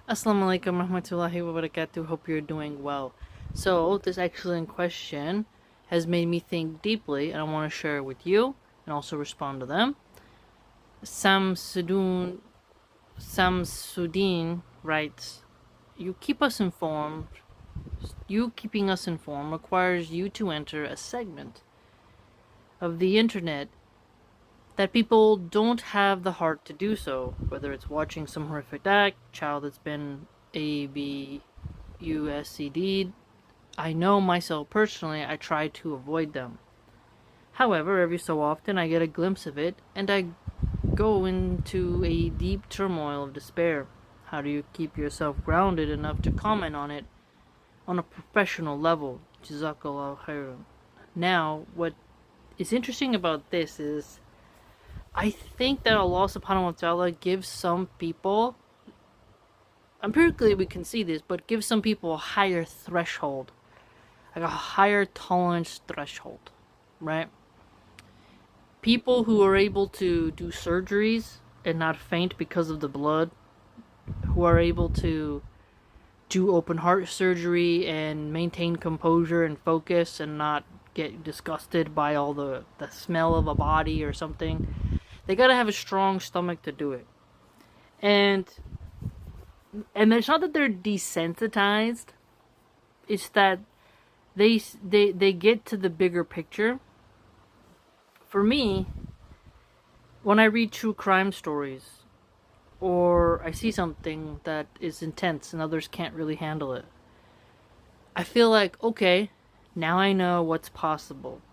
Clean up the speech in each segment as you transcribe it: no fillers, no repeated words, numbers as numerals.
Assalamu alaikum rahmatullahi wa barakatuh. Hope you're doing well. So, this excellent question has made me think deeply, and I want to share it with you and also respond to them. Samsudin writes, You keeping us informed requires you to enter a segment of the internet that people don't have the heart to do so, whether it's watching some horrific act, child that's been abusc'd. I know myself personally, I try to avoid them. However, every so often I get a glimpse of it, and I go into a deep turmoil of despair. How do you keep yourself grounded enough to comment on it on a professional level? Jazakallah khairan. Now, what is interesting about this is I think that Allah subhanahu wa ta'ala gives some people, empirically we can see this, but gives some people a higher threshold, like a higher tolerance threshold, right? People who are able to do surgeries and not faint because of the blood, who are able to do open heart surgery and maintain composure and focus and not get disgusted by all the smell of a body or something. They gotta have a strong stomach to do it. And it's not that they're desensitized. It's that they get to the bigger picture. For me, when I read true crime stories, or I see something that is intense and others can't really handle it, I feel like, okay, now I know what's possible.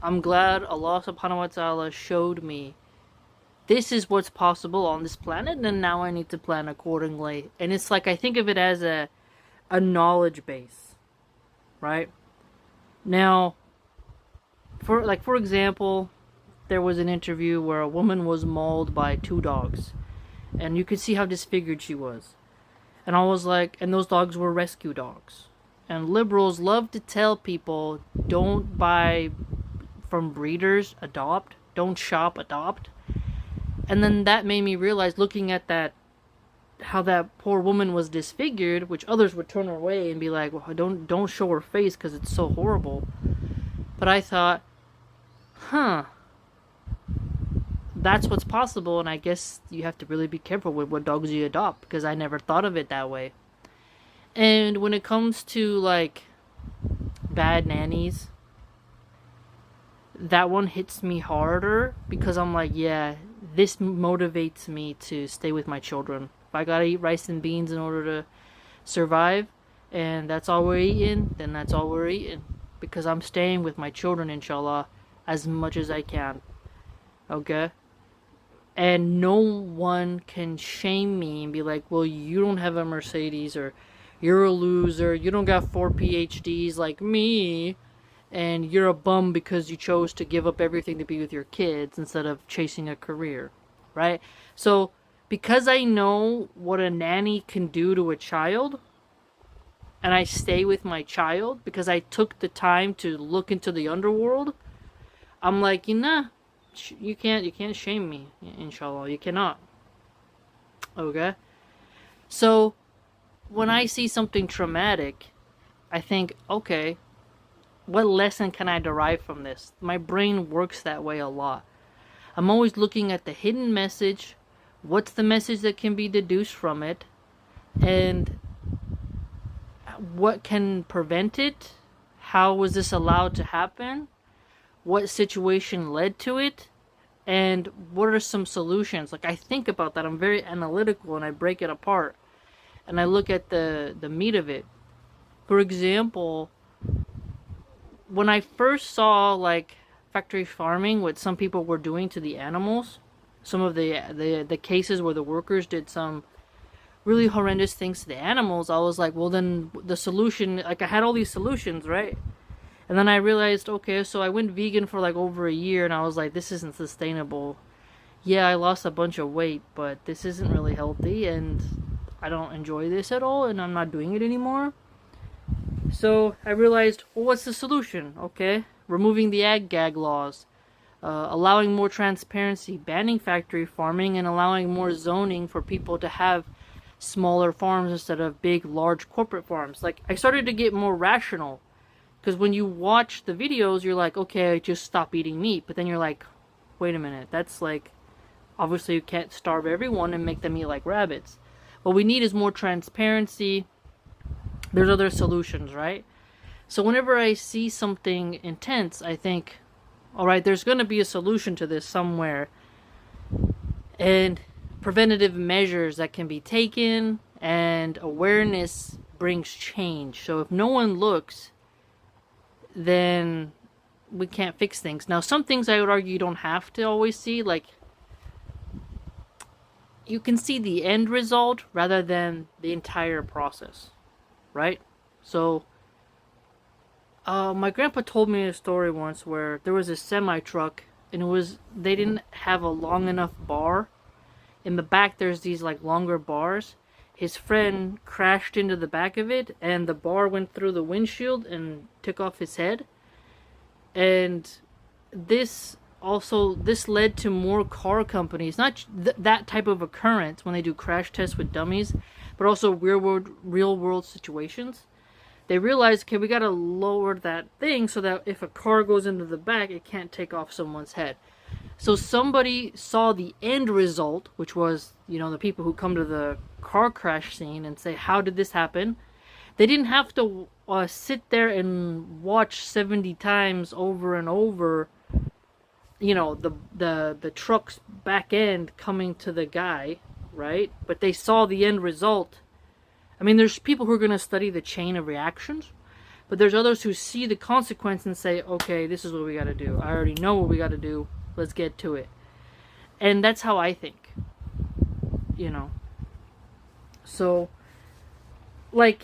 I'm glad Allah subhanahu wa ta'ala showed me this is what's possible on this planet, and now I need to plan accordingly. And it's like I think of it as a knowledge base, right? Now, for example, there was an interview where a woman was mauled by two dogs, and you could see how disfigured she was. And I was like, and those dogs were rescue dogs. And liberals love to tell people, don't buy from breeders, adopt. Don't shop, adopt. And then that made me realize, looking at that, how that poor woman was disfigured, which others would turn her away and be like, well, don't show her face because it's so horrible. But I thought, that's what's possible, and I guess you have to really be careful with what dogs you adopt, because I never thought of it that way. And when it comes to, like, bad nannies, that one hits me harder, because I'm like, yeah, this motivates me to stay with my children. If I gotta eat rice and beans in order to survive, and that's all we're eating, then that's all we're eating. Because I'm staying with my children, inshallah, as much as I can. Okay? And no one can shame me and be like, well, you don't have a Mercedes, or you're a loser, you don't got 4 PhDs like me, and you're a bum because you chose to give up everything to be with your kids instead of chasing a career, right? So, because I know what a nanny can do to a child, and I stay with my child because I took the time to look into the underworld, I'm like, you can't shame me, inshallah, you cannot. Okay? So, when I see something traumatic, I think, okay, what lesson can I derive from this? My brain works that way a lot. I'm always looking at the hidden message, what's the message that can be deduced from it, and what can prevent it? How was this allowed to happen? What situation led to it? And what are some solutions? Like, I think about that. I'm very analytical, and I break it apart. And I look at the meat of it. For example, when I first saw, like, factory farming, what some people were doing to the animals, some of the cases where the workers did some really horrendous things to the animals, I was like, well, then the solution, like, I had all these solutions, right? And then I realized, okay, so I went vegan for like over a year, and I was like, this isn't sustainable. Yeah, I lost a bunch of weight, but this isn't really healthy, and I don't enjoy this at all, and I'm not doing it anymore. So I realized, well, what's the solution? Okay, removing the ag gag laws, allowing more transparency, banning factory farming, and allowing more zoning for people to have smaller farms instead of big, large corporate farms. Like, I started to get more rational. Because when you watch the videos, you're like, okay, just stop eating meat. But then you're like, wait a minute, that's like, obviously you can't starve everyone and make them eat like rabbits. What we need is more transparency. There's other solutions, right? So whenever I see something intense, I think, all right, there's going to be a solution to this somewhere. And preventative measures that can be taken, and awareness brings change. So if no one looks, then we can't fix things. Now, some things I would argue you don't have to always see. Like, you can see the end result rather than the entire process, right? So, my grandpa told me a story once where there was a semi-truck, and they didn't have a long enough bar. In the back, there's these like longer bars. His friend crashed into the back of it, and the bar went through the windshield and took off his head. And this led to more car companies, not that type of occurrence when they do crash tests with dummies, but also real world situations. They realized, okay, we gotta lower that thing so that if a car goes into the back, it can't take off someone's head. So somebody saw the end result, which was, the people who come to the car crash scene and say, how did this happen? They didn't have to sit there and watch 70 times over and over, the truck's back end coming to the guy, right? But they saw the end result. I mean, there's people who are going to study the chain of reactions, but there's others who see the consequence and say, okay, this is what we got to do. I already know what we got to do. Let's get to it. And that's how I think, So, like,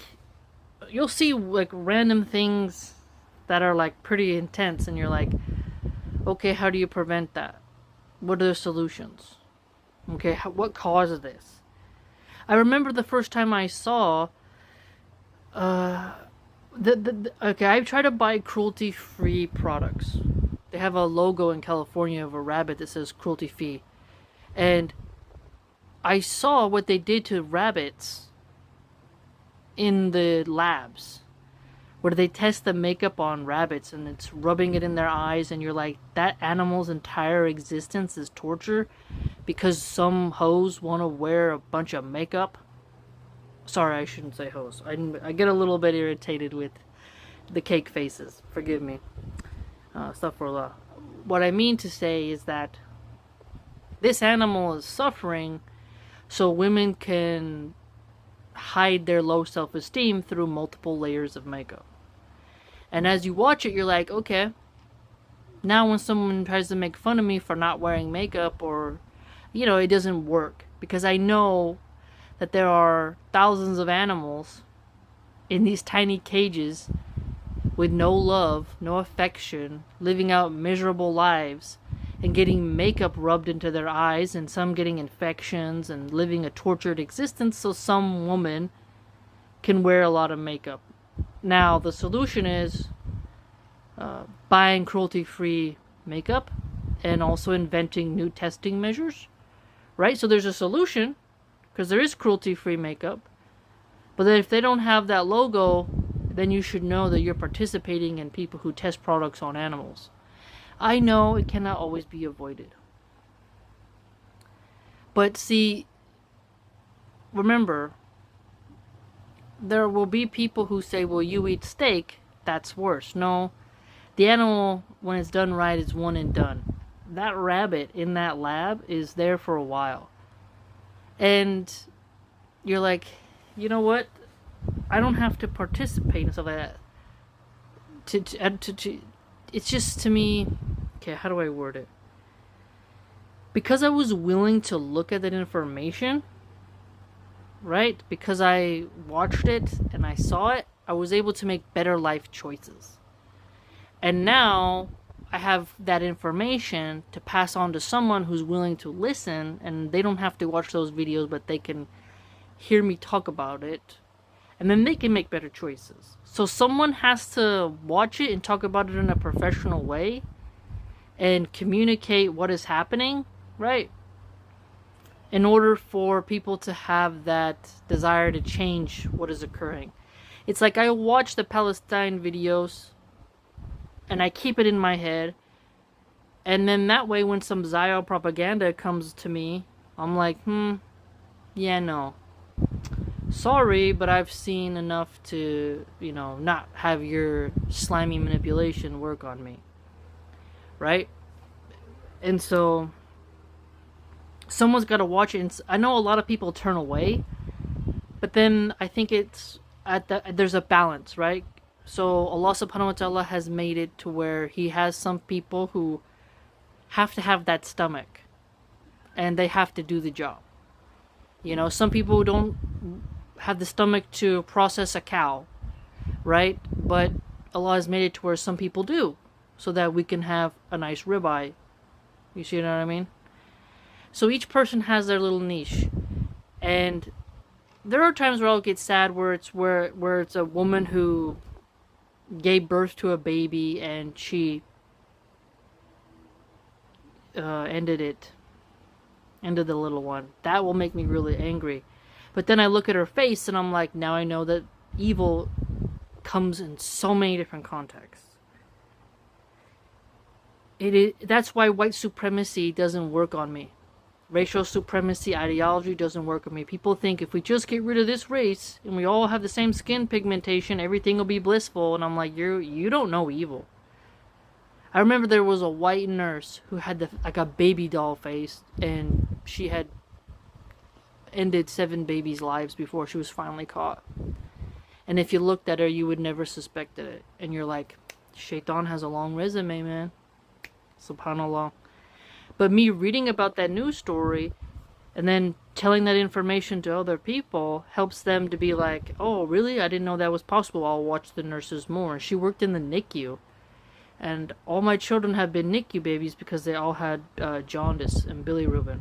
you'll see, like, random things that are, like, pretty intense, and you're like, okay, how do you prevent that? What are the solutions? Okay, what causes this? I remember the first time I saw, okay, I try to buy cruelty-free products. They have a logo in California of a rabbit that says cruelty-free. And I saw what they did to rabbits in the labs, where they test the makeup on rabbits and it's rubbing it in their eyes, and you're like, that animal's entire existence is torture because some hoes want to wear a bunch of makeup. Sorry, I shouldn't say hoes. I get a little bit irritated with the cake faces. Forgive me. Astaghfirullah. What I mean to say is that this animal is suffering so women can hide their low self-esteem through multiple layers of makeup. And as you watch it, you're like, okay, now when someone tries to make fun of me for not wearing makeup, or, it doesn't work. Because I know that there are thousands of animals in these tiny cages with no love, no affection, living out miserable lives, and getting makeup rubbed into their eyes, and some getting infections and living a tortured existence so some woman can wear a lot of makeup. Now, the solution is buying cruelty-free makeup and also inventing new testing measures, right? So there's a solution, because there is cruelty-free makeup, but then if they don't have that logo, then you should know that you're participating in people who test products on animals. I know it cannot always be avoided. But see, remember, there will be people who say, well, you eat steak, that's worse. No, the animal, when it's done right, is one and done. That rabbit in that lab is there for a while. And you're like, you know what? I don't have to participate in stuff like that. It's just, to me, okay, how do I word it? Because I was willing to look at that information, right? Because I watched it and I saw it, I was able to make better life choices. And now I have that information to pass on to someone who's willing to listen, and they don't have to watch those videos, but they can hear me talk about it, and then they can make better choices. So someone has to watch it and talk about it in a professional way and communicate what is happening, right? in order for people to have that desire to change what is occurring. It's like I watch the Palestine videos and I keep it in my head, and then that way when some Zio propaganda comes to me, I'm like, yeah, no. Sorry, but I've seen enough to, not have your slimy manipulation work on me. Right? And so someone's got to watch it. And I know a lot of people turn away, but then I think it's there's a balance, right? So Allah subhanahu wa ta'ala has made it to where He has some people who have to have that stomach and they have to do the job. Some people don't have the stomach to process a cow, right? But Allah has made it to where some people do, so that we can have a nice ribeye. You see what I mean? So each person has their little niche. And there are times where I'll get sad where it's a woman who gave birth to a baby and she ended the little one. That will make me really angry. But then I look at her face and I'm like, now I know that evil comes in so many different contexts. That's why white supremacy doesn't work on me. Racial supremacy ideology doesn't work on me. People think if we just get rid of this race and we all have the same skin pigmentation, everything will be blissful. And I'm like, you don't know evil. I remember there was a white nurse who had like a baby doll face, and she had ended 7 babies' lives before she was finally caught. And if you looked at her, you would never suspected it. And you're like, Shaitan has a long resume, man. Subhanallah. But me reading about that news story and then telling that information to other people helps them to be like, oh, really? I didn't know that was possible. I'll watch the nurses more. And she worked in the NICU. And all my children have been NICU babies because they all had jaundice and bilirubin.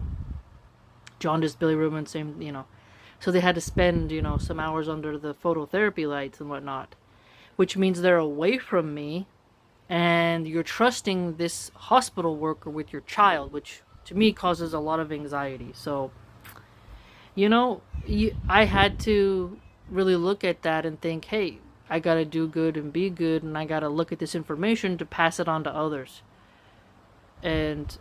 Jaundice, bilirubin, same, So they had to spend, some hours under the phototherapy lights and whatnot. Which means they're away from me. And you're trusting this hospital worker with your child, which to me causes a lot of anxiety. So, I had to really look at that and think, hey, I gotta do good and be good, and I gotta look at this information to pass it on to others. And,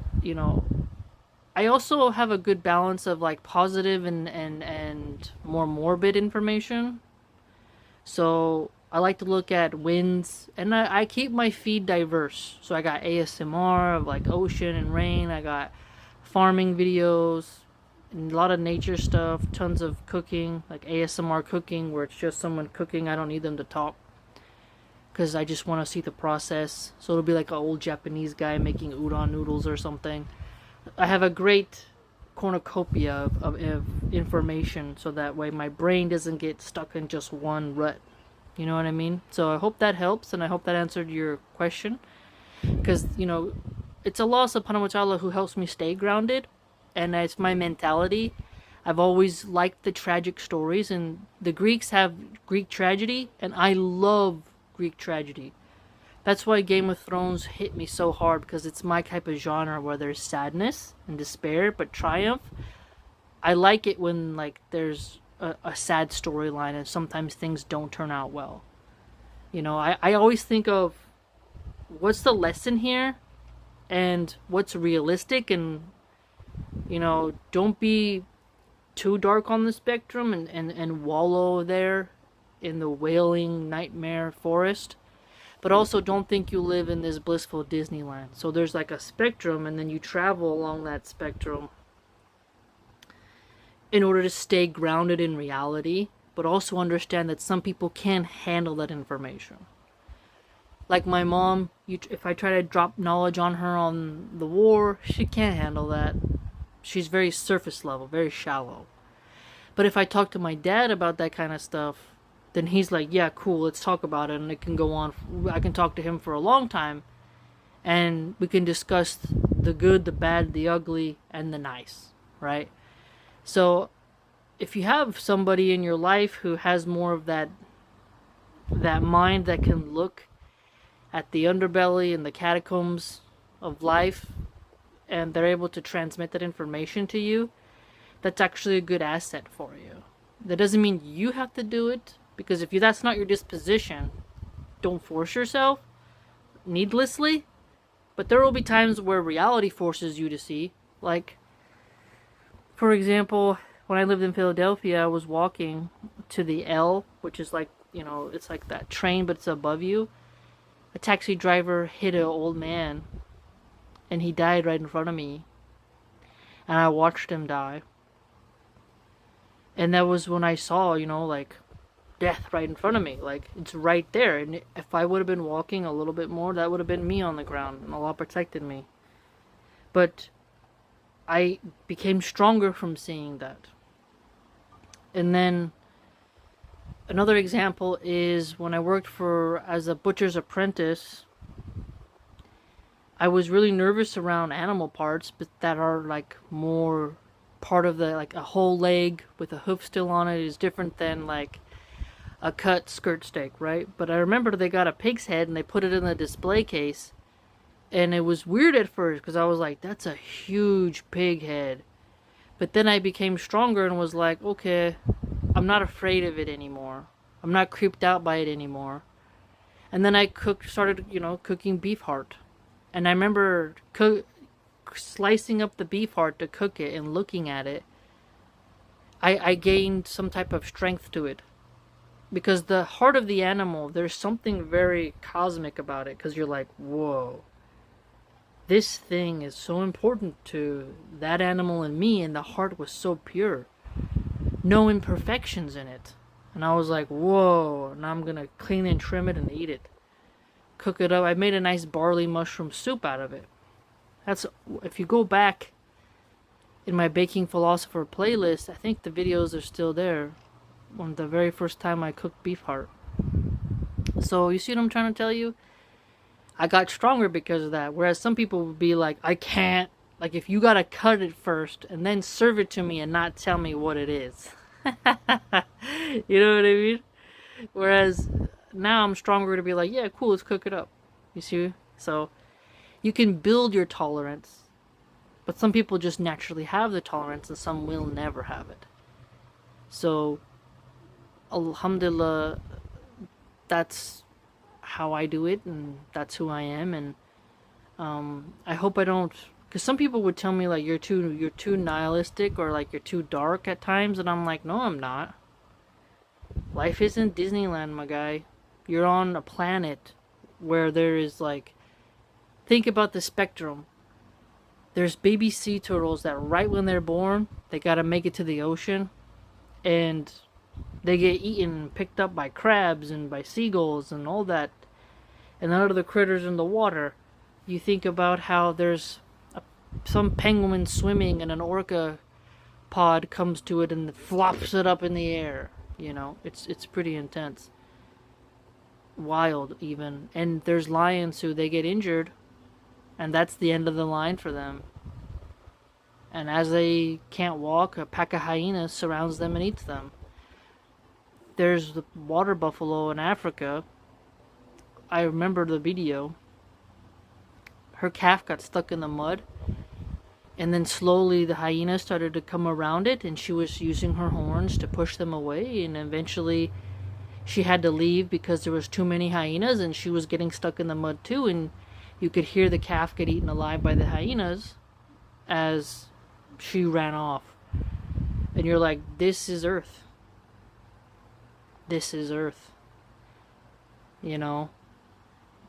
I also have a good balance of like positive and more morbid information. So I like to look at winds, and I keep my feed diverse. So I got ASMR of like ocean and rain. I got farming videos, and a lot of nature stuff, tons of cooking, like ASMR cooking, where it's just someone cooking. I don't need them to talk, because I just want to see the process. So it'll be like an old Japanese guy making udon noodles or something. I have a great cornucopia of information, so that way my brain doesn't get stuck in just one rut. You know what I mean? So I hope that helps, and I hope that answered your question. Because, it's Allah subhanahu wa ta'ala who helps me stay grounded, and it's my mentality. I've always liked the tragic stories, and the Greeks have Greek tragedy, and I love Greek tragedy. That's why Game of Thrones hit me so hard, because it's my type of genre where there's sadness and despair, but triumph. I like it when, like, there's a sad storyline and sometimes things don't turn out well. I always think of what's the lesson here and what's realistic, and, don't be too dark on the spectrum and wallow there in the wailing nightmare forest. But also don't think you live in this blissful Disneyland. So there's like a spectrum, and then you travel along that spectrum in order to stay grounded in reality, but also understand that some people can't handle that information. Like my mom, if I try to drop knowledge on her on the war, she can't handle that. She's very surface level, very shallow. But if I talk to my dad about that kind of stuff, then he's like, yeah, cool, let's talk about it, and it can go on. I can talk to him for a long time, and we can discuss the good, the bad, the ugly, and the nice, right? So if you have somebody in your life who has more of that mind that can look at the underbelly and the catacombs of life, and they're able to transmit that information to you, that's actually a good asset for you. That doesn't mean you have to do it, because if that's not your disposition, don't force yourself needlessly. But there will be times where reality forces you to see. Like, for example, when I lived in Philadelphia, I was walking to the L, which is like, it's like that train, but it's above you. A taxi driver hit an old man, and he died right in front of me. And I watched him die. And that was when I saw, like, death right in front of me. Like, it's right there. And if I would have been walking a little bit more, that would have been me on the ground, and Allah protected me. But I became stronger from seeing that. And then another example is when I worked as a butcher's apprentice. I was really nervous around animal parts, but that are like more part of like a whole leg with a hoof still on it is different than like a cut skirt steak, right? But I remember they got a pig's head and they put it in the display case, and it was weird at first because I was like, that's a huge pig head. But then I became stronger and was like, okay, I'm not afraid of it anymore. I'm not creeped out by it anymore. And then I started cooking beef heart. And I remember slicing up the beef heart to cook it and looking at it. I gained some type of strength to it. Because the heart of the animal, there's something very cosmic about it. Because you're like, whoa. This thing is so important to that animal and me. And the heart was so pure. No imperfections in it. And I was like, whoa. Now I'm going to clean and trim it and eat it. Cook it up. I made a nice barley mushroom soup out of it. If you go back in my Baking Philosopher playlist, I think the videos are still there. One of the very first time I cooked beef heart. So you see what I'm trying to tell you? I got stronger because of that. Whereas some people would be like, I can't. Like, if you gotta cut it first and then serve it to me and not tell me what it is. You know what I mean? Whereas now I'm stronger to be like, yeah, cool, let's cook it up. You see? So you can build your tolerance, but some people just naturally have the tolerance and some will never have it. So alhamdulillah, that's how I do it, and that's who I am. And I hope I don't, because some people would tell me like you're too nihilistic or like you're too dark at times, and I'm like, no, I'm not. Life isn't Disneyland, my guy. You're on a planet where there is like, think about the spectrum. There's baby sea turtles that right when they're born, they gotta make it to the ocean, and they get eaten, picked up by crabs and by seagulls and all that, and then other critters in the water. You think about how there's some penguin swimming and an orca pod comes to it and flops it up in the air. It's pretty intense. Wild even. And there's lions who they get injured, and that's the end of the line for them. And as they can't walk, a pack of hyenas surrounds them and eats them. There's the water buffalo in Africa. I remember the video. Her calf got stuck in the mud, and then slowly the hyenas started to come around it, and she was using her horns to push them away, and eventually she had to leave because there was too many hyenas, and she was getting stuck in the mud too, and you could hear the calf get eaten alive by the hyenas as she ran off. And you're like, this is Earth. This is Earth.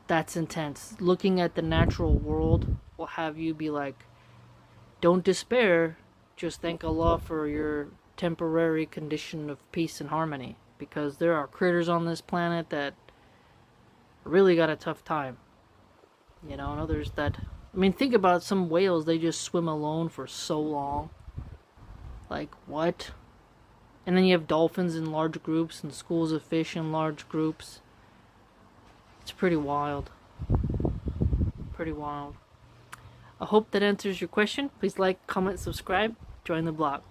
That's intense. Looking at the natural world will have you be like, don't despair, just thank Allah for your temporary condition of peace and harmony. Because there are critters on this planet that really got a tough time. And others that, think about some whales, they just swim alone for so long. Like, what? And then you have dolphins in large groups and schools of fish in large groups. It's pretty wild. Pretty wild. I hope that answers your question. Please like, comment, subscribe, join the blog.